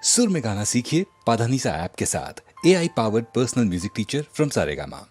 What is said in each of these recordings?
सुर में गाना सीखिए पाधानीसा ऐप के साथ। AI powered personal music teacher from Saregama.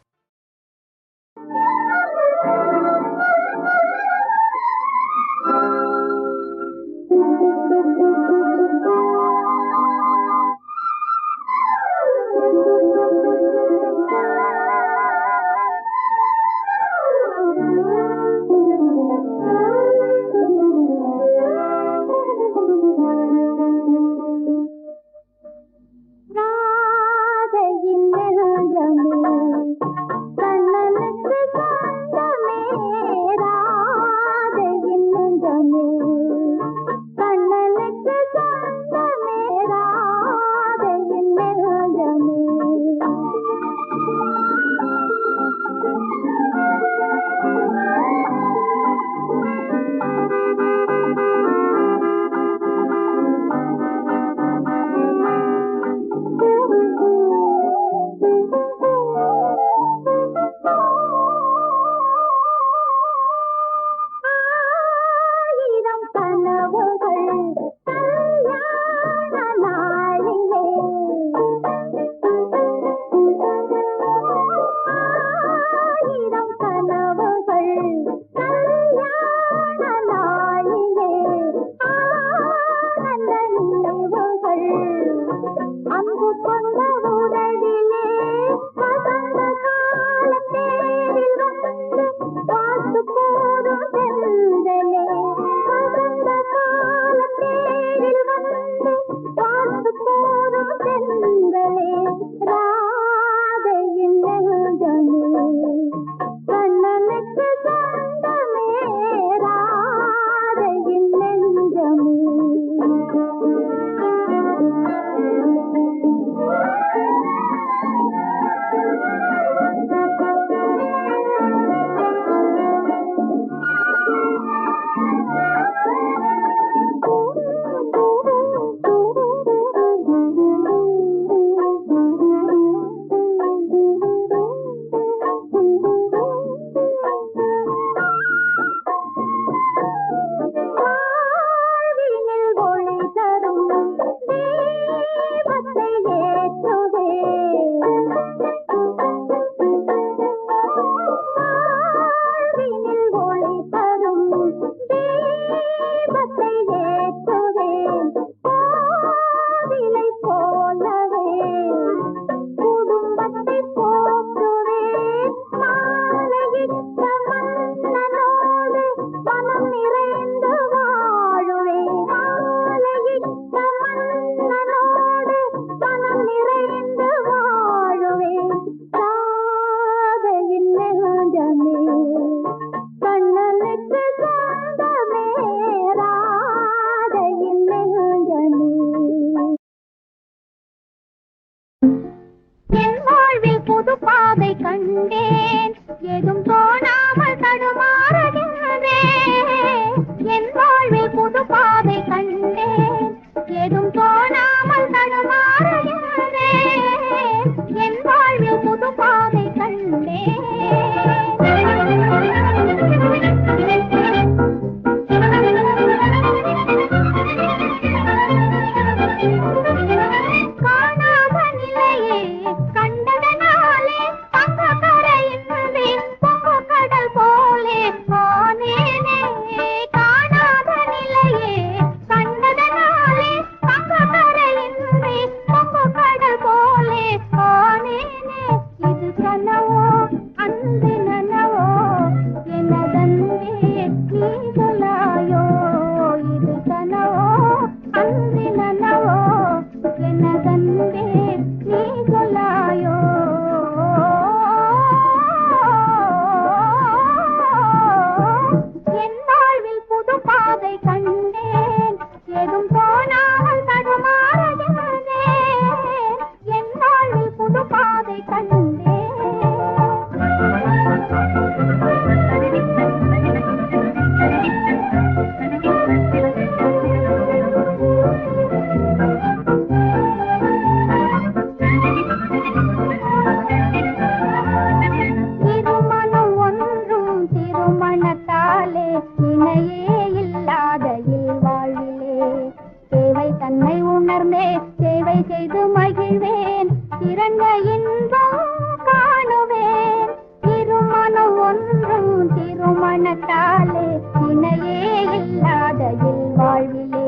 சேவை செய்து மகிழ்வேன், சிறந்த இன்பம் காணுவேன். திருமணம் ஒன்றும் திருமணத்தாலே இணையே இல்லாத இல்வாழ்விலே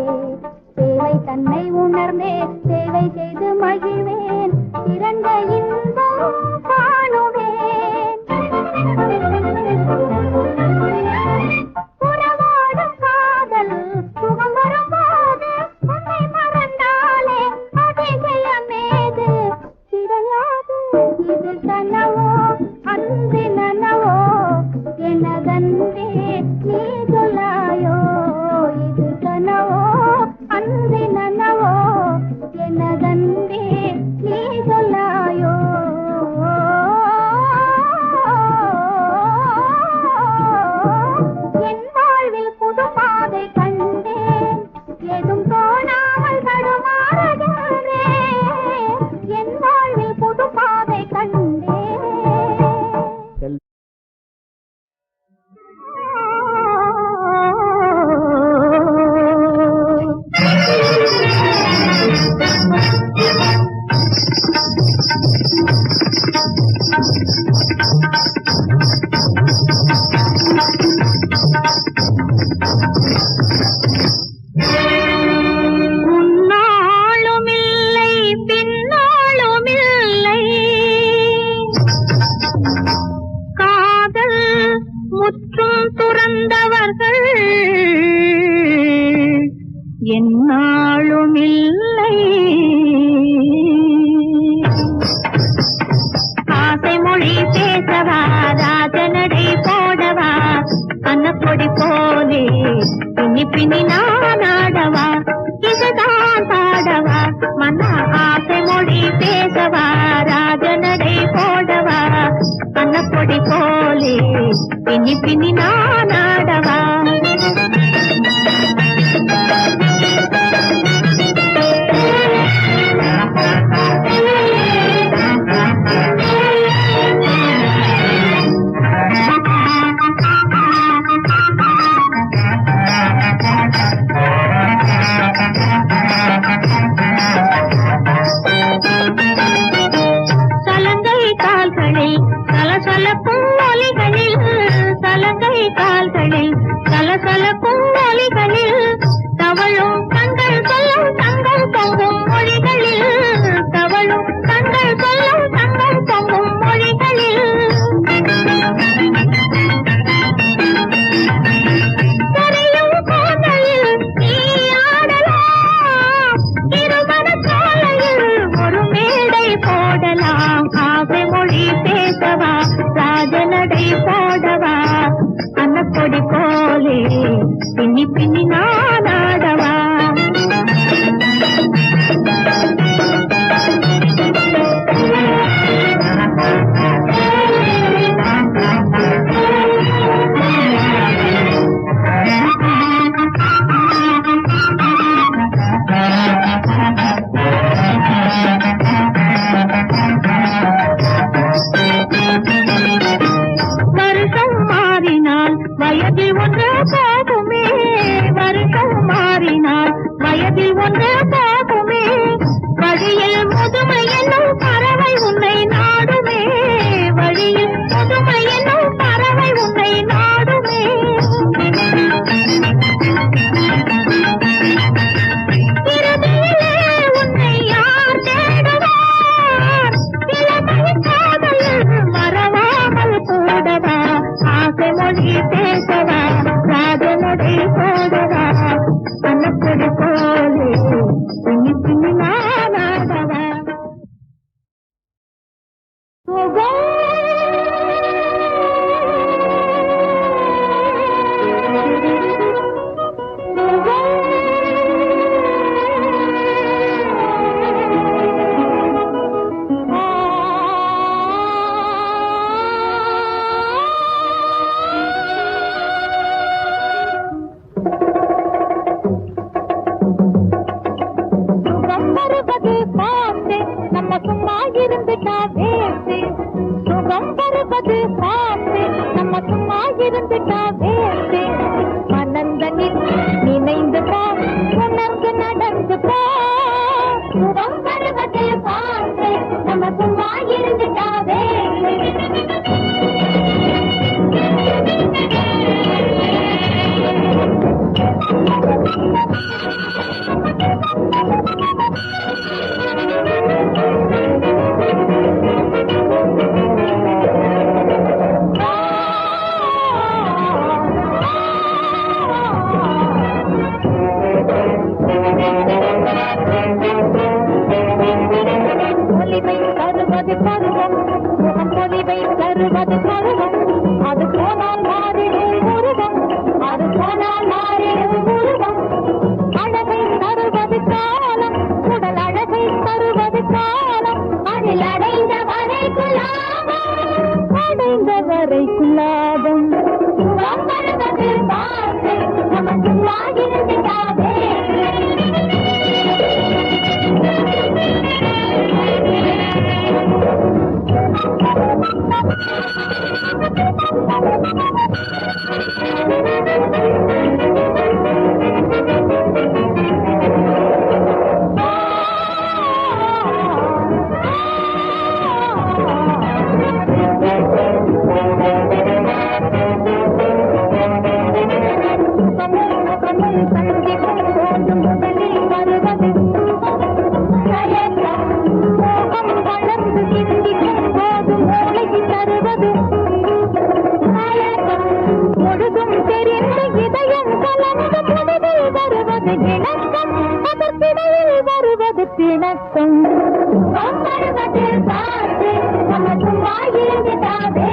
சேவை தன்னை உணர்ந்தே சேவை செய்து மகிழ்வேன், சிறந்த இன்பம் காணுவேன். உறவாடும் காதல் சுகம் வரும்போது உன்னை மறந்தாலே அதிசயமேது கிடையாது. இது கனவோ அன்பு நனவோ எனதன்பே நீ சொல்லாயோ. இது கனவோ அன்பு நனவோ எனதன்பே நீ சொல்லாயோ. என் வாழ்வில் புது பாதை கண்டேன், ஏதும் தோணாமல் தடுமாறுகிறேன். என் வாழ்வில் புது பாதை கண்டேன். முன்னாளுமில்லை பின்னாளுமில்லை காதல் முற்றும் துறந்தவர்கள் என்னாளுமில்லை. ஆசை மொழி பேசவா ராஜனடை போடவா கண்ணப்பொடி போலே பின்னி பின்னி நான் ஆடவா இதுதான் பாடவா மன்னா. ஆசை மொழி பேசவா ராஜனடை போடவா கண்ணப்பொடி போலே பின்னி பின்னி நான் ஆடவா. சலங்கை கால்களில் சலசலக்கும் ஒலிகளில், சலங்கை கால்களில் சலசலக்கும் ஒலிகளில் தவழும் கண்கள் சொல்லும் தங்கள் பொங்கும் மொழிகளில், தவழும் கண்கள் சொல்லும் தங்கள் பொங்கும் மொழிகளில் தெரியும் கோதையில் நீ ஆடலாம், திருமண சாலையில் ஒரு மேடை போடலாம். ஆசை மொழி பேசவா ராஜனடை போடவா கண்ணப்பொடி போலே பின்னி பின்னி நான் ஆடவா. வருஷம் மாறினால் வயதில் ஒன்று போகுமே, வருஷம் மாறினால் வயதில் ஒன்று போகுமே, வழியில் முதுமை என்னும் பறவை உன்னை நாடுமே, வழியில் முதுமை என்னும் பறவை உன்னை நாடுமே. இறுதியிலே உன்னை யார் தேடுவார், இளமை காதலில் மறவாமல் கூடவா ஆசை மொழி பேசவா ராஜனடை போடவா கண்ணப்பொடி போலே பின்னி பின்னி நான் ஆடவா. இருந்துட்டா வேஸ்ட், சுகம் வருவது பார்த்து நம்ம சும்மா இருந்துட்டா வேஸ்ட். மனந்த நினைந்து பா, உணர்ந்து நடந்து பா, சுகம் பருவத்தில் பார்த்து நம்ம சும்மா இருந்துட்டாவே பொலிவை தருவது பருவம் முகம் பொலிவை தருவது பருவம் அது போனால் மாறிடும் உருவம் அது போனால் மாறிடும் உருவம் அழகை தருவது காலம் உடல் அழகை தருவது காலம் அதில் அடைந்த வரைக்கும் லாபம் அடைந்த வரைக்கும் லாபம் சுகம் பருவத்தில் பார்த்து நம்ம சும்மா இருந்துட்டாவே பிணக்கம் பருவத்தில் பார்த்து நம்ம சும்மா இருந்துட்டாவே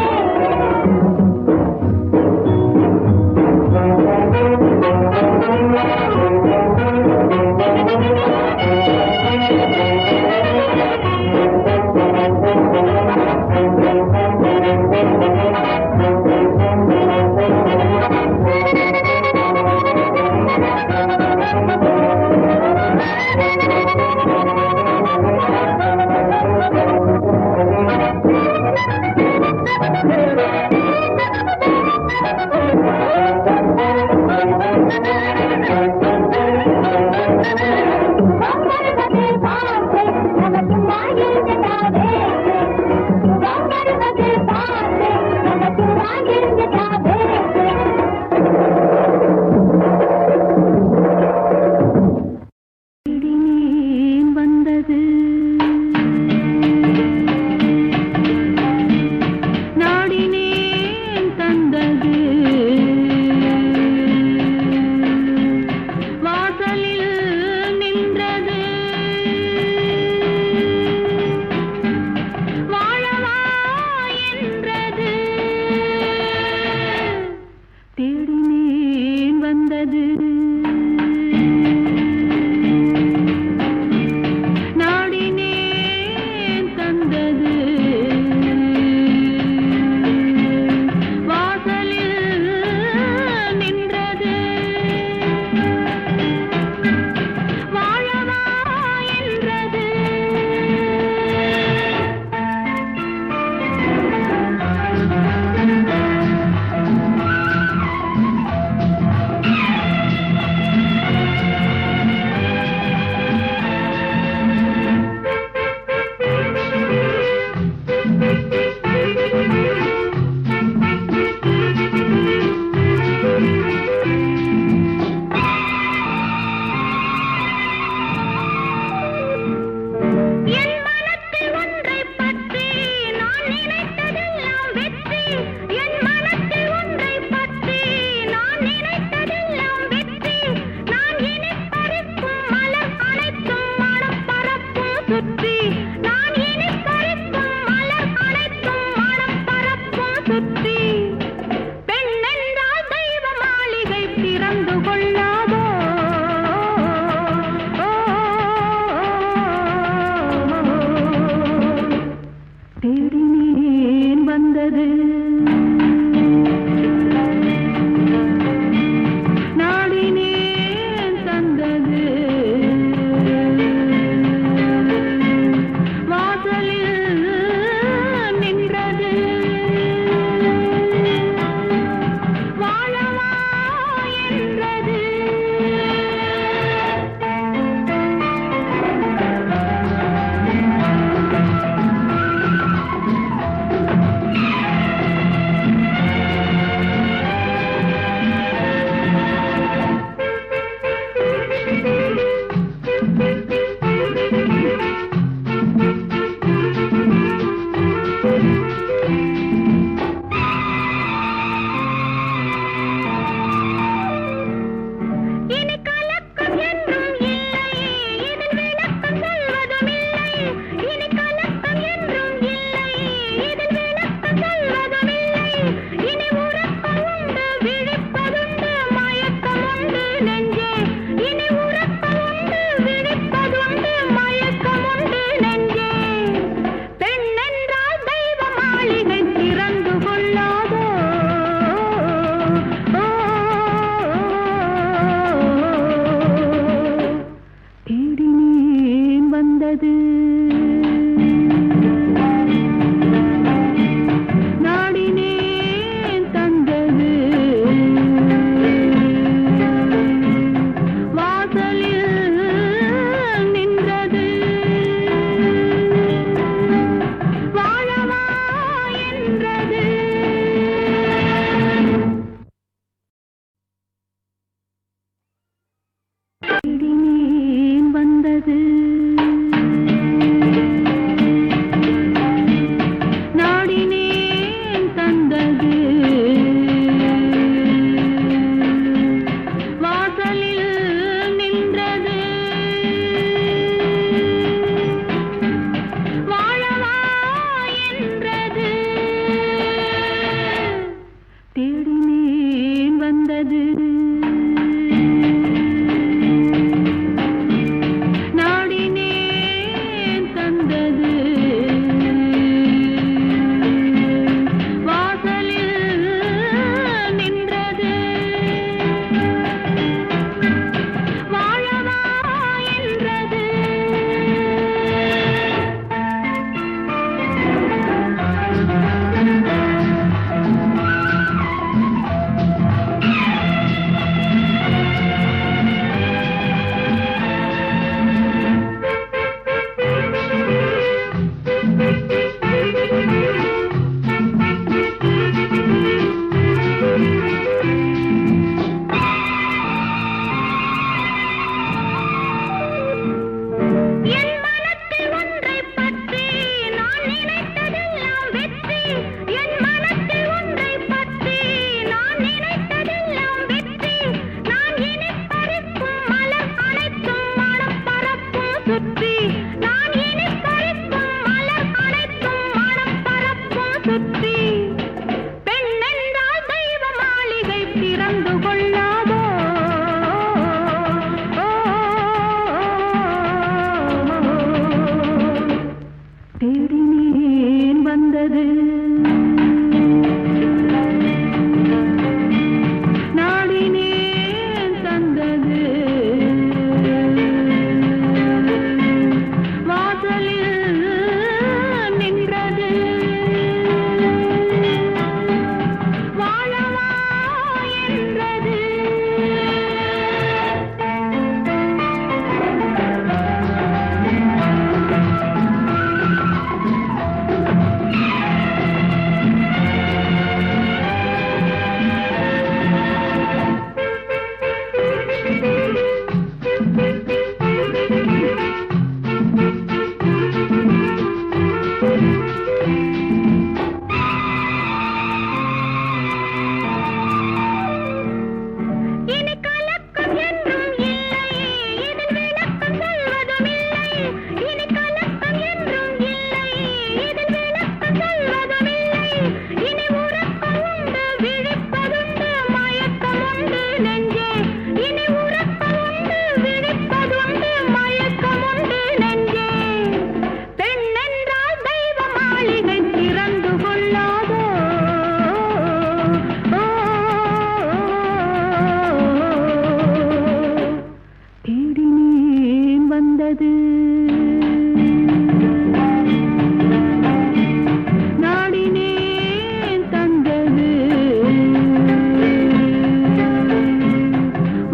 வந்தது நாடினேன் தந்தது வாசலில் நின்றது வாழவா என்றது தேடினேன் வந்தது நாடினேன் தந்தது வாசலில் நின்றது வாழவா என்றது தேடினேன் வந்தது நாடினேன் தந்தது வாசலில் நின்றது வாழவா என்றது என் மனத்தில் ஒன்றைப் பற்றி நான் நினைத்ததெல்லாம் வெற்றி என் மனத்தில் ஒன்றைப் பற்றி நான் நினைத்ததெல்லாம் வெற்றி நான் இனி பறிக்கும் மலர் அனைத்தும் மனம் பரப்பும் சுற்றி நான் இனி பறிக்கும் மலர் அனைத்தும் மனம் பரப்பும் சுற்றி பெண்ணென்றால் தெய்வ மாளிகை திறந்து கொள்ளாதோ தேடினேன் வந்தது நாடினேன் தந்தது வாசலில் நின்றது வாழவா என்றது இனி கலக்கம் என்றும் இல்லை இதில் விளக்கம் சொல்வதும் இல்லை இனி கலக்கம் என்றும் இல்லை இதில் விளக்கம் சொல்வதும் இல்லை இனி உறக்கம் உண்டு விழிப்பதுண்டு மயக்கம் உண்டு நெஞ்சே இனி உறக்கம் உண்டு விழிப்பதுண்டு மயக்கம் உண்டு நெஞ்சே பெண்ணென்றால் தெய்வ மாளிகை திறந்து கொள்ளாதோ தேடினேன் வந்தது நாடினேன் தந்தது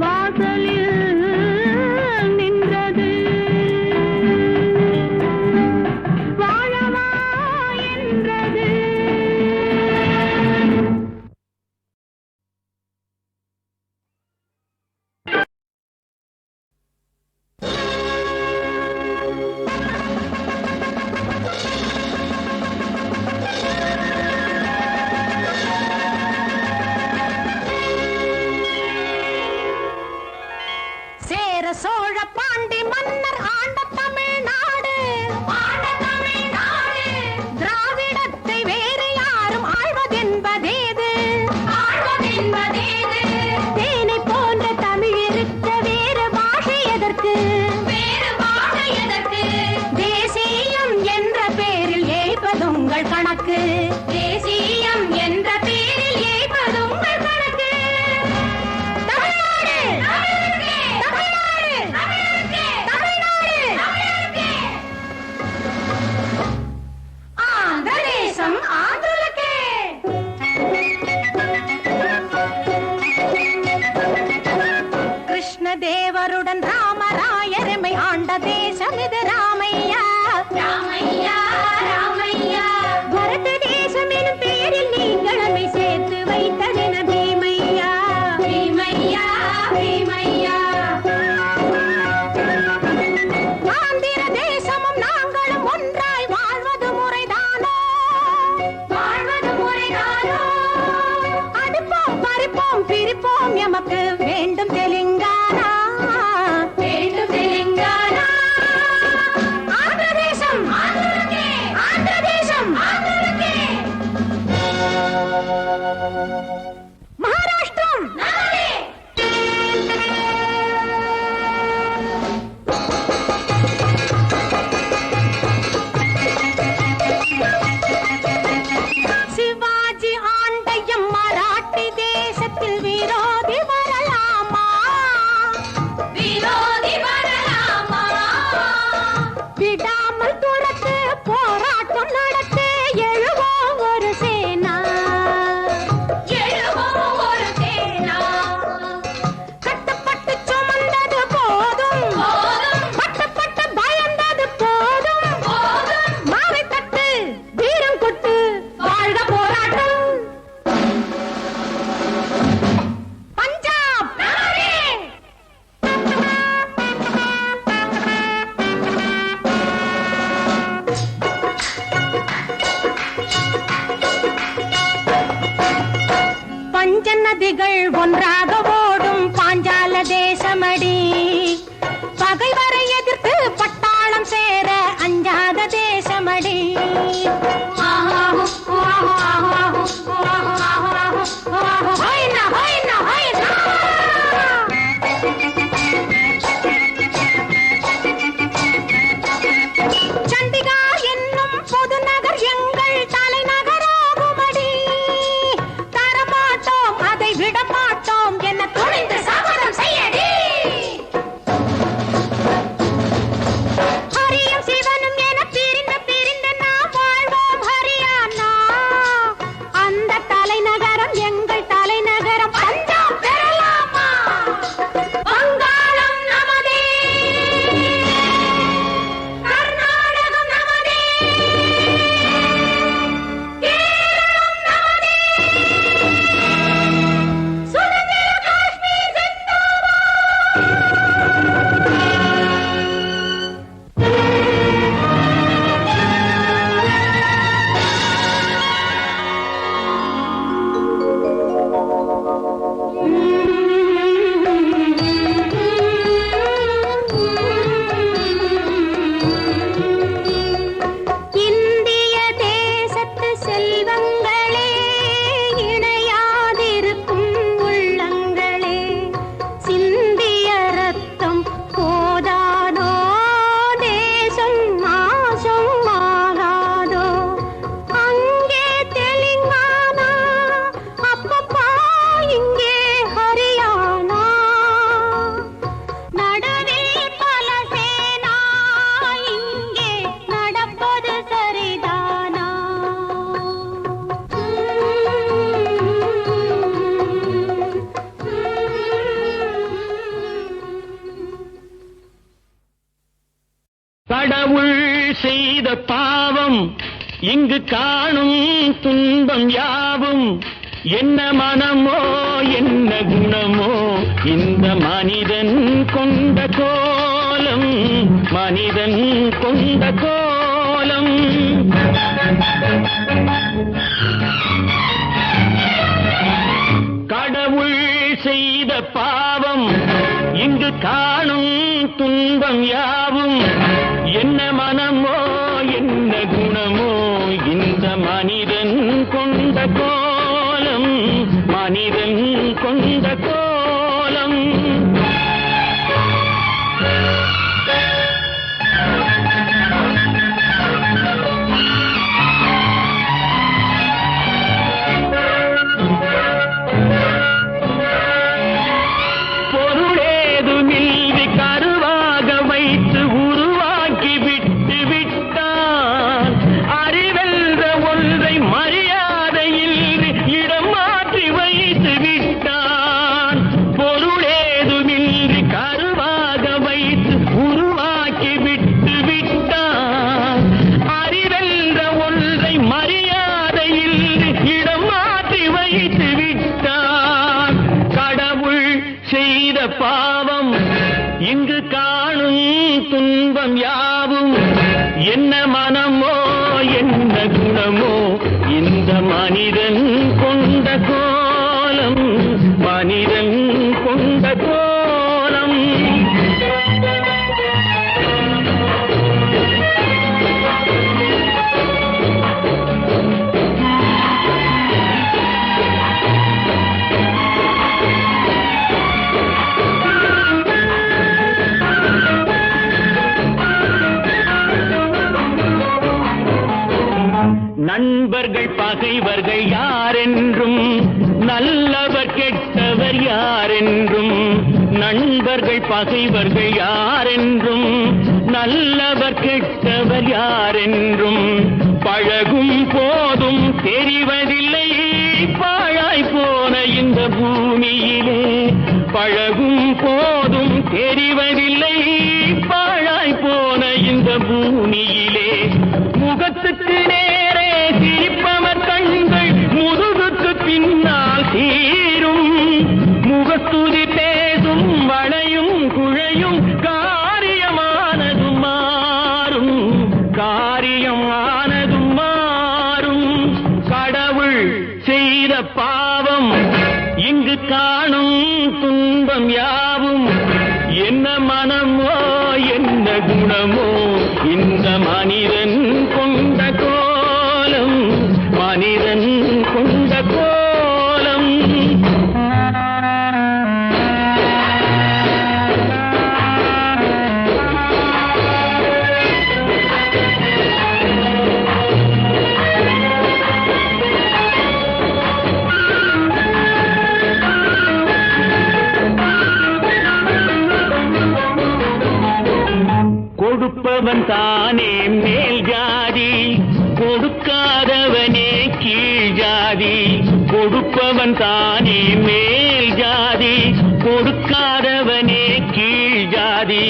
வாசலில் நின்றது வாழவா என்றது சேர சோழ பாண்டி மன்னர் ஆண்ட தமிழ்நாடு திராவிடத்தை வேறு யாரும் ஆழ்வதென்பதேது தேனை போன்ற தமிழ் இருக்க வேறு பாஷை எதற்கு தேசியம் என்ற பேரில் ஏய்ப்பதுங்கள் கணக்கு தேசியம் என்ற பேரில் ஏய்ப்பதுங்கள் கணக்கு தமிழ்நாடு வந்தது ராமையா ராமையா ராமையா பரத தேசம் எனும் பெயரில் நீங்களுமே சேர்த்து வைத்ததென பீமையா பீமையா பீமையா ஆந்திர தேசமும் நாங்களும் ஒன்றாய் வாழ்வது முறைதானோ வாழ்வது முறைதானோ அடுப்போம் பறிப்போம் பிரிப்போம் எமக்கு வேண்டும் தெலுங்கானா வேண்டும் தெலுங்கானா ஆந்திர தேசம் ஆந்திரக்கே ஆந்திர தேசம் ஆந்திரக்கே மகாராஷ்டிரம் நமதே சிவாஜி ஆண்டையம் மராட்டி தேசத்தில் விரோதி வரலாமா விரோதி வரலாமா விடாமல் துரத்து போராட்டம் நடத்து எழுவோம் ஒரு சேனா எழுவோம் ஒரு சேனா கட்டப்பட்டு சுமந்தது போதும் பட்டப்பட்டு பயந்தது போதும் மாவை தட்டு வீரம் கொட்டு வாழ்க போராட்டம் பஞ்சாப் பஞ்ச நதிகள் ஒன்றாக ஓடும் பாஞ்சால தேசமடி பகைவரை எதிர்த்து பட்டாளம் சேர அஞ்சாத தேசமடி சண்டிகா என்னும் பொதுநகர் எங்கள் தலைநகராகுமடி தரமாட்டோம் அதை விடமாட்டோம் என்ன துணிந்து சபதம் செய்யடி ஹரியும் சிவனும் என பிரிந்து பிரிந்து நாம் வாழ்வோம் ஹரியானா அந்த தலைநகரம் எங்கள் தலைநகரம் பஞ்சாப் பெறலாமா வங்காளம் நமதே கர்நாடகம் நமதே கேரளம் நமதே சுதந்திர காஷ்மீர் இந்திய தேசத்து செல்வங்களே இணையாதிருக்கும் உள்ளங்களே சிந்திய ரத்தம் போதாதோ தேசம் நாசம் ஆகாதோ அங்கே தெலுங்கானா அப்பப்பா இங்கே ஹரியானா நடுவில் பல சேனா இங்கே நடப்பது சரிதானா கடவுள் செய்த பாவம் இங்கு காணும் துன்பம் யாவும் என்ன மனமோ என்ன குணமோ இந்த மனிதன் கொண்ட கோலம் மனிதன் கொண்ட கோலம் கடவுள் செய்த பாவம் இங்கு காணும் துன்பம் யாவும் என்ன மனமோ என்ன குணமோ இந்த மனிதன் கொண்ட கோலம் மனிதன் கொண்ட கோலம் பொருளேதுமின்றி கருவாக வைத்து உருவாக்கி விட்டு விட்டான் அறிவென்ற ஒன்றை மரியாதையில் இடம் மாற்றி வைத்து விட்டான் என்ன மனமோ என்ன குணமோ இந்த மனிதன் கொண்ட கோலம், மனிதன் கொண்ட கோலம். நண்பர்கள் பகைவர்கள் யாரென்றும், நல்லவர் கெட்டவர் யாரென்றும், நண்பர்கள் பகைவர்கள் யாரென்றும், நல்லவர் கெட்டவர் யாரென்றும் பழகும் போதும் தெரிவதில்லை பாழாய் போன இந்த பூமியிலே. பழகும் போதும் தெரிவதில்லை பாழாய் போன இந்த பூமியிலே. முகத்துக்கு நேரே சிரிப்பவர் கண்கள் முதுகுக்கு பின்னால் தீரும். முகத்துதி பேசும் வளையும் குழையும் காரியமானதும் மாறும், காரியமானதும் மாறும். கடவுள் செய்த பாவம் இங்கு காணும் துன்பம் யாவும் என்ன மனமோ என்ன குணமோ இந்த மனிதன் கொண்ட கோலம், மனிதன் கொண்ட கோலம். கொடுப்பவன் தானே மேல் ஜாதி, கொடுக்காதவனே கீழ் ஜாதி. கொடுப்பவன் தானே மேல் ஜாதி, கொடுக்காதவனே கீழ் ஜாதி.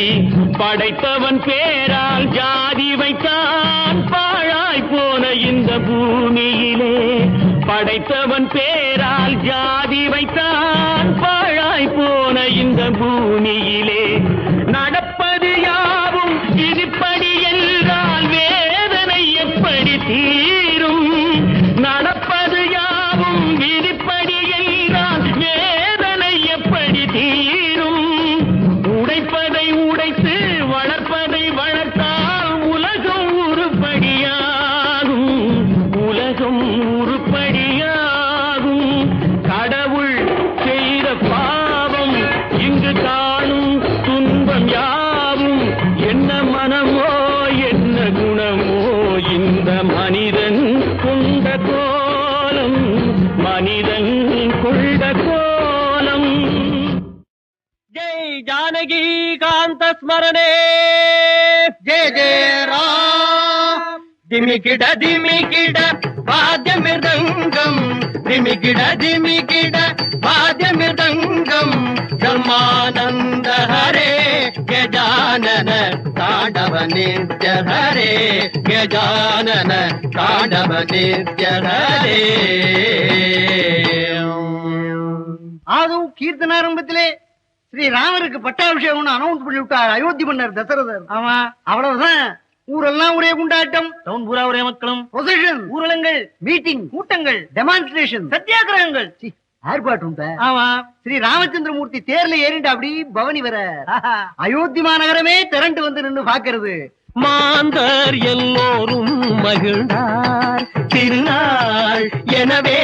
படைத்தவன் பேரால் ஜாதி வைத்தான் பாழாய் போன இந்த பூமியிலே. படைத்தவன் பேரால் ஜாதி வைத்தான் பாழாய் போன இந்த பூமியிலே. நடப்பது யாவும் இதுபடி என்றால் வேதனை எப்படி தீரும்? நடப்பது யாவும் விதிப்படி என்றால் வேதனை எப்படி தீரும்? உடைப்பதை உடைத்து வளர்ப்பதை வளர்த்தால் உலகம் உருப்படியாகும், உலகம் உருப்படியாகும். கடவுள் செய்த பாவம் இங்கு காணும் துன்பம் யாவும் என்ன மனமோ என்ன குணமோ இந்த மனிதன் கொண்ட கோலம், மனிதன் கொண்ட கோலம். ஜெய் ஜானகி காந்த ஸ்மரணே, ஜெய ஜெய ராம். திமிகிட திமிகிட வாத்தியமிருதங்கம், திமிகிட திமிகிட வாத்தியமிருதங்கம். பிரம்மானந்த ஹரே கஜானன தாண்டவ நித்ய ஹரே, கஜானன தாண்டவ நித்ய ஹரே. அதுவும் கீர்த்தனாரம்பத்திலே ஸ்ரீராமருக்கு பட்டாபிஷேகம் அனௌன்ஸ் பண்ணி விட்டார் அயோத்தி மன்னர் தசரதர். ஆமா, அவ்வளவுதான். ஊரெல்லாம் ஒரே குண்டாட்டம், டவுன் பூரா ஒரே மக்களும், பொசிஷன், ஊரலங்கள், மீட்டிங், கூட்டங்கள், டெமான்ஸ்ட்ரேஷன், சத்தியாகிரகங்கள், ஆர்ப்பாட்டம். ஆமா, ஸ்ரீ ராமச்சந்திரமூர்த்தி தேர்ல ஏறிண்டு அப்படி பவனி வர அயோத்தி மாநகரமே திரண்டு வந்து நின்று பாக்குறது. மாந்தர் எல்லோரும் மகிழ்ந்தார் திருநாள் எனவே,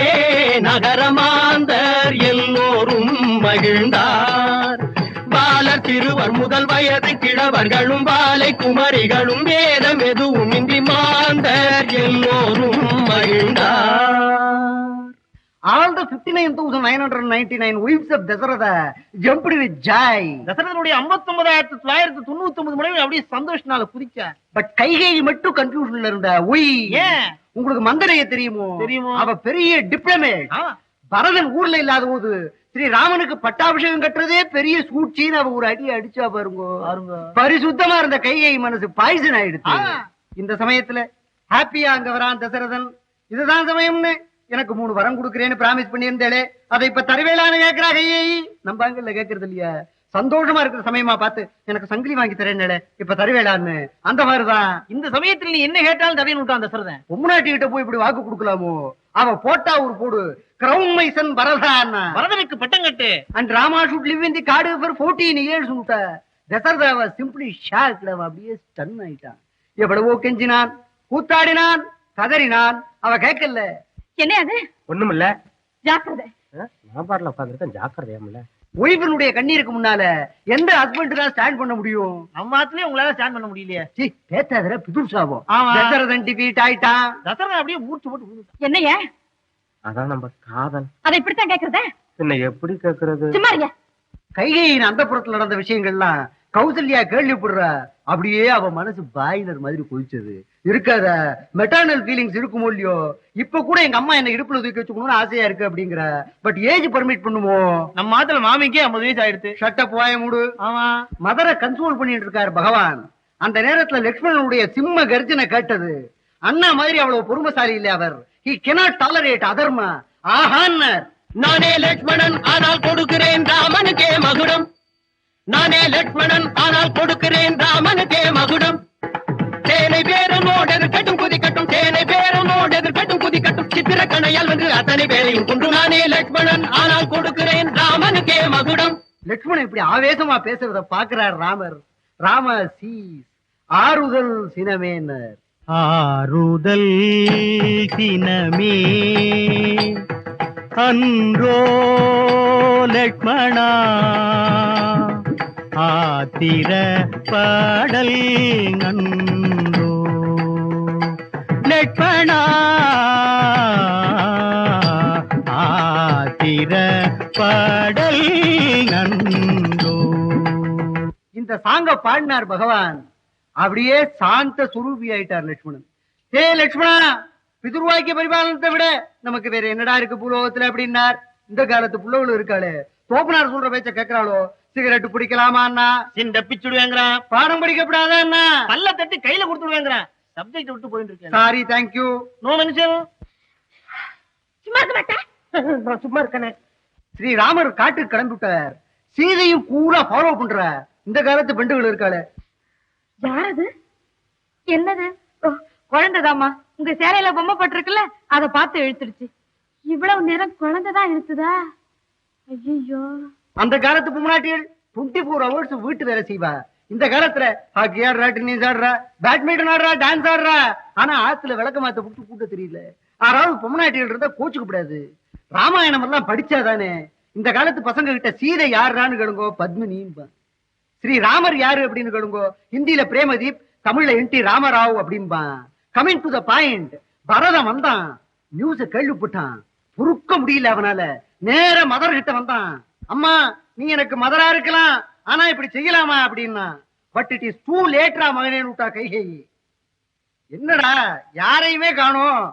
நகரமாந்தர் எல்லோரும் மகிழ்ந்தார். பாலர் சிறுவர் முதல் வயது கிழவர்களும் பாலை குமரிகளும் வேதம் எதுவும் இன்றி மாந்தர் எல்லோரும் மகிழ்ந்தார். All the 59,999 wives of Dasharatha jumped with joy. தசரதனுடைய 59,999 மனைவி அப்படியே சந்தோஷனால குதிச்சார். பட் கைகேயி மட்டும் கன்ஃபியூஷன்ல இருந்தா. ஏன் உங்களுக்கு மந்தரைய தெரியுமோ? தெரியுமோ. அவ பெரிய டிப்ளமேட். பரதன் ஊர்ல இல்லாத போது ஸ்ரீ ராமனுக்கு பட்டாபிஷேகம் கட்டுறதே பெரிய சூழ்ச்சின்னு அவ ஒரு அடி அடிச்சா பாருங்க. பரிசுத்தமா இருந்த கைகேயி மனசு பாய்சன் ஆயிடுச்சு. இந்த சமயத்துல ஹாப்பியா அங்க வரான் தசரதன். இதுதான் சமயம்னு எனக்கு 3 வரம் கொடுக்கிறேன்னு பிராமிஸ் பண்ணியிருந்தேளே, அதை இப்ப தருவேளான்னு கேட்கிறா கையேயி. நம்பாங்கல்ல கேட்கறது இல்லையா? சந்தோஷமா இருக்கிற சமயமா பார்த்து எனக்கு சங்கிலி வாங்கி தரேன்னு இப்ப தருவேடான்னு அந்த மாதிரிதான். இந்த சமயத்துல நீ என்ன கேட்டாலும் தடையன்னு விட்டான் தசரதன். பொம்முனாட்டி கிட்ட போய் இப்படி வாக்கு கொடுக்கலாமோ? அவ போட்டா ஒரு போடு கிரவுன் மைசன் வரதான் வரதனுக்கு பட்டம் கட்டு. And Rama should live in the காடு ஃபார் 14 இயர்ஸ் விட்ட. தசரதாவ சிம்பிளி ஷாக்ல அப்படியே ஸ்டன் ஆயிட்டான். எவ்வளவோ கெஞ்சினான், கூத்தாடினான், கதறினான், அவ கேட்கல. என்ன அது? ஒண்ணுமில்ல, ஜாக்கிரதை. நான் பாடல உட்காந்துருக்கேன், ஜாக்கிரதையாமல்ல. ஒய்ஃபினுடைய கண்ணீருக்கு முன்னால எந்த ஹஸ்பண்ட் தான் ஸ்டாண்ட் பண்ண முடியும்? நம்ம ஆத்துலயே உங்களால ஸ்டாண்ட் பண்ண முடியலையே. பேத்தாதர பிதுசாவும். ஆமா. தசரதன் டிஃபீட் ஆயிட்டான். தசரதன் அப்படியே மூர்ச்சு போட்டு விழுந்துட்டான். என்னையா அதான் நம்ம காதல். அதை இப்படித்தான் கேக்குறதா? என்ன எப்படி கேக்குறது? சும்மா இருங்க. கைகையின் அந்த புறத்துல நடந்த விஷயங்கள்லாம் கௌசல்யா கேள்விப்படுற அப்படியே அவ மனசு பாய்லர் மாதிரி கொதிச்சது. இருக்காத மெட்டர்னல் ஃபீலிங்ஸ் இருக்குமோ இல்லையோ? இப்ப கூட எங்க அம்மா என்ன இடுப்புல தூக்கி வச்சுக்கணும்னு ஆசையா இருக்கு அப்படிங்கிற. பட் ஏஜ் பர்மிட் பண்ணுமோ? நம்ம ஆத்துல மாமிக்கே 50 வயசு ஆயிடுச்சு. ஷட்டப் வாய மூடு. ஆமா. மதரை கன்சோல் பண்ணிட்டு இருக்காரு பகவான். அந்த நேரத்துல லட்சுமணனுடைய சிம்ம கர்ஜனை கேட்டது. அண்ணா மாதிரி அவ்வளவு பொறுமைசாலி இல்ல அவர். He cannot tolerate adharma. ஆஹான்னர். நானே லட்சுமணன் ஆனால் கொடுக்கிறேன் ராமனுக்கே மகுடம். நானே லட்சுமணன் ஆனால் கொடுக்கிறேன் ராமனுக்கே மகுடம். சேனை பேரனோடு எதிர்கட்டும் குதிக்கட்டும், சேனை பேரனோடு எதிர்கட்டும் குதிக்கட்டும், சித்திர கணையால் வந்து அத்தனை பேரையும் கொண்டு நானே லட்சுமணன் ஆனால் கொடுக்கிறேன் ராமனுக்கே மகுடம். லட்சுமணன் இப்படி ஆவேசமா பேசுறத பாக்குறார் ராமர். ராம சீஸ் ஆறுதல் சினமேனர். ஆறுதல் சினமே அன்றோ லட்சுமணா, ஆத்திர பாடல் நன்றோ லட்சுமணா, ஆத்திர பாடல் நன்றோ. இந்த சாங்க பாடினார் பகவான். அப்படியே சாந்த சுரூபி ஆயிட்டார் லட்சுமணன். ஏ லட்சுமணா, பிதுர்வாக்கிய பரிபாலனத்தை விட நமக்கு வேற என்னடா இருக்கு பூலோகத்துல அப்படின்னார். இந்த காலத்து புள்ளவளும் இருக்காளே, தோப்பனார் சொல்ற பேச்ச கேட்கிறாளோ? சிகரெட் பிடிக்கலாமா அண்ணா? சிண்ட பிச்சுடுவேங்கிறான். பாடம் படிக்கப்படாதா அண்ணா? பல்ல தட்டி கையில கொடுத்துடுவேங்கிறான். சப்ஜெக்ட் விட்டு போயிட்டு இருக்கேன். Sorry, thank you. நோ மனுஷன். சும்மா இருக்க மாட்டேன். நான் சும்மா இருக்கனே. ஸ்ரீராமர் காட்டுக்கு கிளம்பிவிட்டார். சீதையும் கூடா ஃபாலோ பண்ற இந்த காலத்து பெண்டுகள் இருக்காளே. யாரது? என்னது? குழந்தைதாமா. உங்க சேலையில பொம்மை போட்டிருக்குல்ல, அதை பார்த்து இழுத்துடுச்சு. இவ்வளவு நேரம் குழந்தைதான் இழுத்துதா? ஐயோ. அந்த காலத்து பொம்னாட்டிகள் 24 hours வீட்டு வேலை செய்வா. இந்த காலத்துல ஹாக்கி ஆடுறா, டென்னிஸ் ஆடுறா, பேட்மிண்டன் ஆடுறா, டான்ஸ் ஆடுறா. ஆனா ஆத்துல விளக்க மாத்த விட்டு கூட்ட தெரியல. யாராவது பொம்னாட்டிகள் இருந்தா கோச்சுக்க கூடாது. ராமாயணம் எல்லாம் படிச்சாதானே. இந்த காலத்து பசங்க கிட்ட சீதை யாருறான்னு கேளுங்கோ, பத்மினின்னு. ஸ்ரீராமர் யாரு அப்படின்னு கேளுங்கோ, ஹிந்தியில பிரேமதீப், தமிழ்ல NT ராமராவ் அப்படின்பா. Coming to the point. பரதம் வந்தான், நியூஸ கேள்விப்பட்டான், பொறுக்க முடியல அவனால. நேர மதர் கிட்ட வந்தான். அம்மா, நீ எனக்கு மதரா இருக்கலாம், ஆனா இப்படி செய்யலாமா அப்படின்னா. பட் இட் இஸ் டூ லேட்டரா மகனே விட்டா கைகை. என்னடா யாரையுமே காணோம்.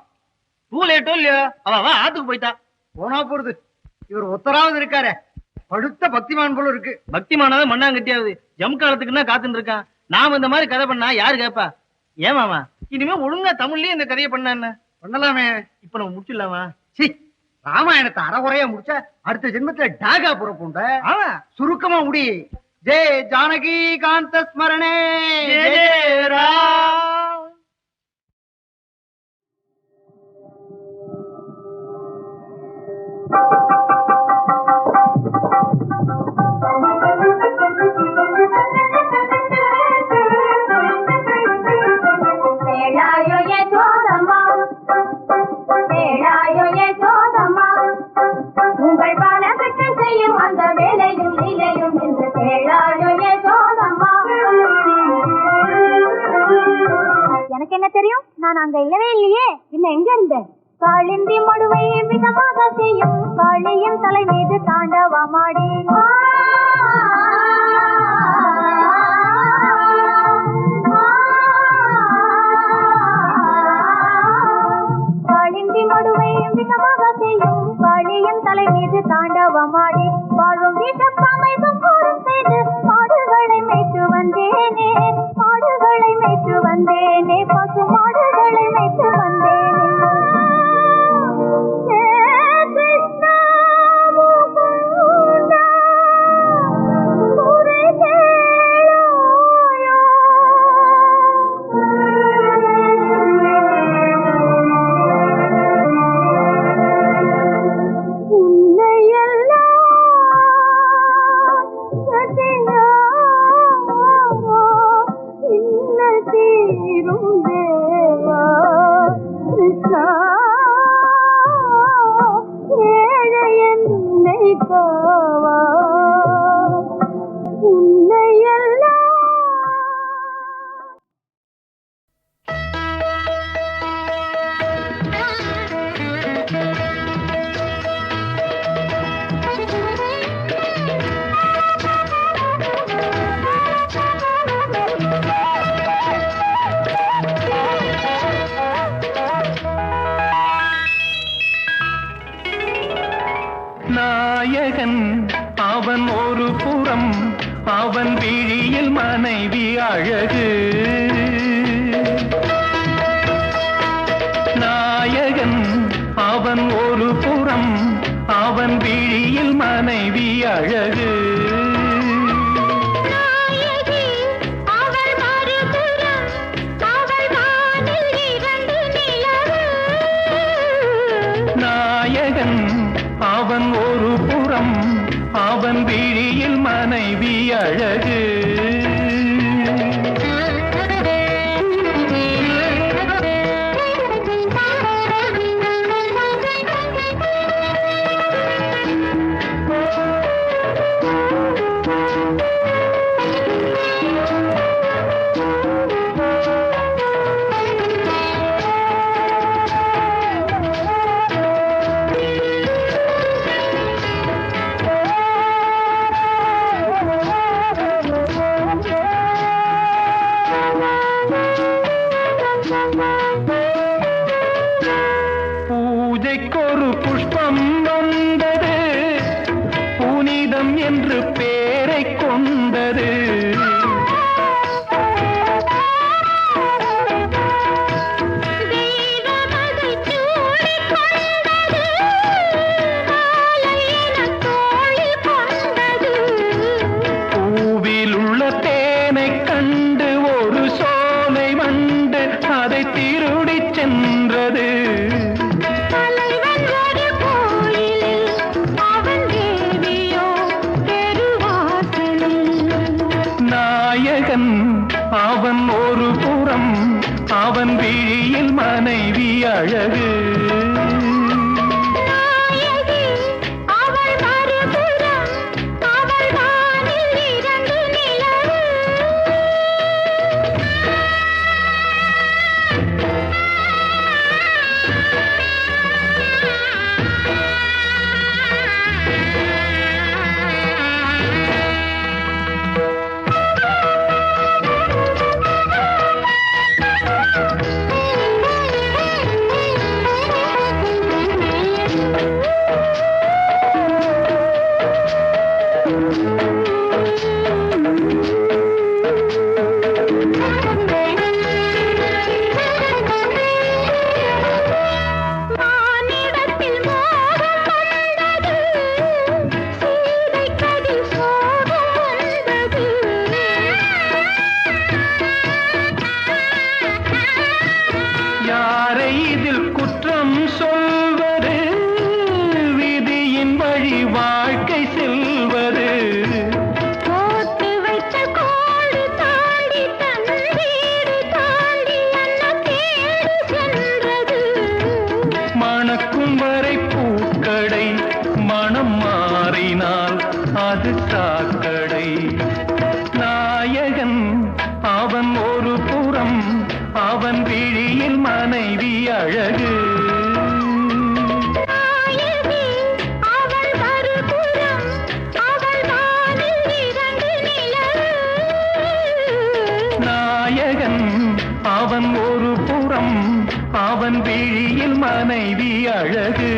டூ லேட்டோ இல்லையோ, அவ ஆத்துக்கு போயிட்டா. போனா போறது. இவர் ஒத்தராவது இருக்காரு, படுத்த பக்திமான் போல இருக்கு. பக்திமானத மண்ணாங்கட்டியாவது ஜம் காலத்துக்குன்னா காத்துட்டு இருக்கான். நாம இந்த மாதிரி கதை பண்ணா யாரு கேப்பா? ஏமாமா, இனிமே ஒழுங்கா தமிழ்லயே இந்த கதையை பண்ண என்ன பண்ணலாமே. இப்ப நம்ம முடிச்சிடலாமா? சி, ராமாயணத்தை அறகுறையா முடிச்சா அடுத்த ஜென்மத்துல டாகா புறப்புண்ட. சுருக்கமா முடி. ஜெய ஜானகி காந்த ஸ்மரணே, ஜெய ஜெய ராம். வேளாயோ யசோதம்மா, வேளாயோ யசோதம்மா, உங்கள் பாலகட்டம் செய்யும் அந்த வேலையும் நிலையும் என்று வேளாயோ யசோதம்மா. எனக்கு என்ன தெரியும்? நான் அங்க இல்லவே இல்லையே. இல்ல, எங்க இருந்தேன்? காளிந்தி மடுவை விதமாக செய்யும் காளியின் தலை மீது தாண்டவமாடி. காளிந்தி மடுவை விதமாக செய்யும் காளியின் தலை மீது தாண்டவமாடி. வாழும் வீட்டமைதும் கூறும் செய்து மாடுகளை மேய்த்து வந்தேனே, மாடுகளை மேய்த்து வந்தேனே, பசு மாடுகளை மேய்த்து வந்தேனே. கிருஷ்ணா முகுந்தா அவன் விழியில் மனைவி அழகு. நாயகன் அவன் ஒரு புறம், அவன் விழியில் மனைவி அழகு. நாயகன் அவன் ஒரு புறம், அவன் விழியில் மனைவி அழகு. பூஜைக்கொரு புஷ்பம் வந்தது, புனிதம் என்று பேரை கொண்டது. பூவில் உள்ள தேனை கண்டு ஒரு சோலை வண்டு அதை திருடி சென்றது. நாயகன் அவன் ஒரு புறம், அவன் விழியில் மனைவி அழகு. யாரை இதில் குற்றம் சொல்வது, விதியின் வழி வாழ்க்கை செல்வது. போட்டு வைத்த கோடு தாண்டி தன் வீடு தாண்டி அன்ன தேடி சென்றது. மணக்கும் வரை பூக்கடை, மனம் மாறினால் அது சாக்கடை. நாயகன் அவன் ஒரு புறம், அவன் விழியில் மனைவி அழகு. நாயகன் அவன் ஒரு புறம், அவன் விழியில் மனைவி அழகு.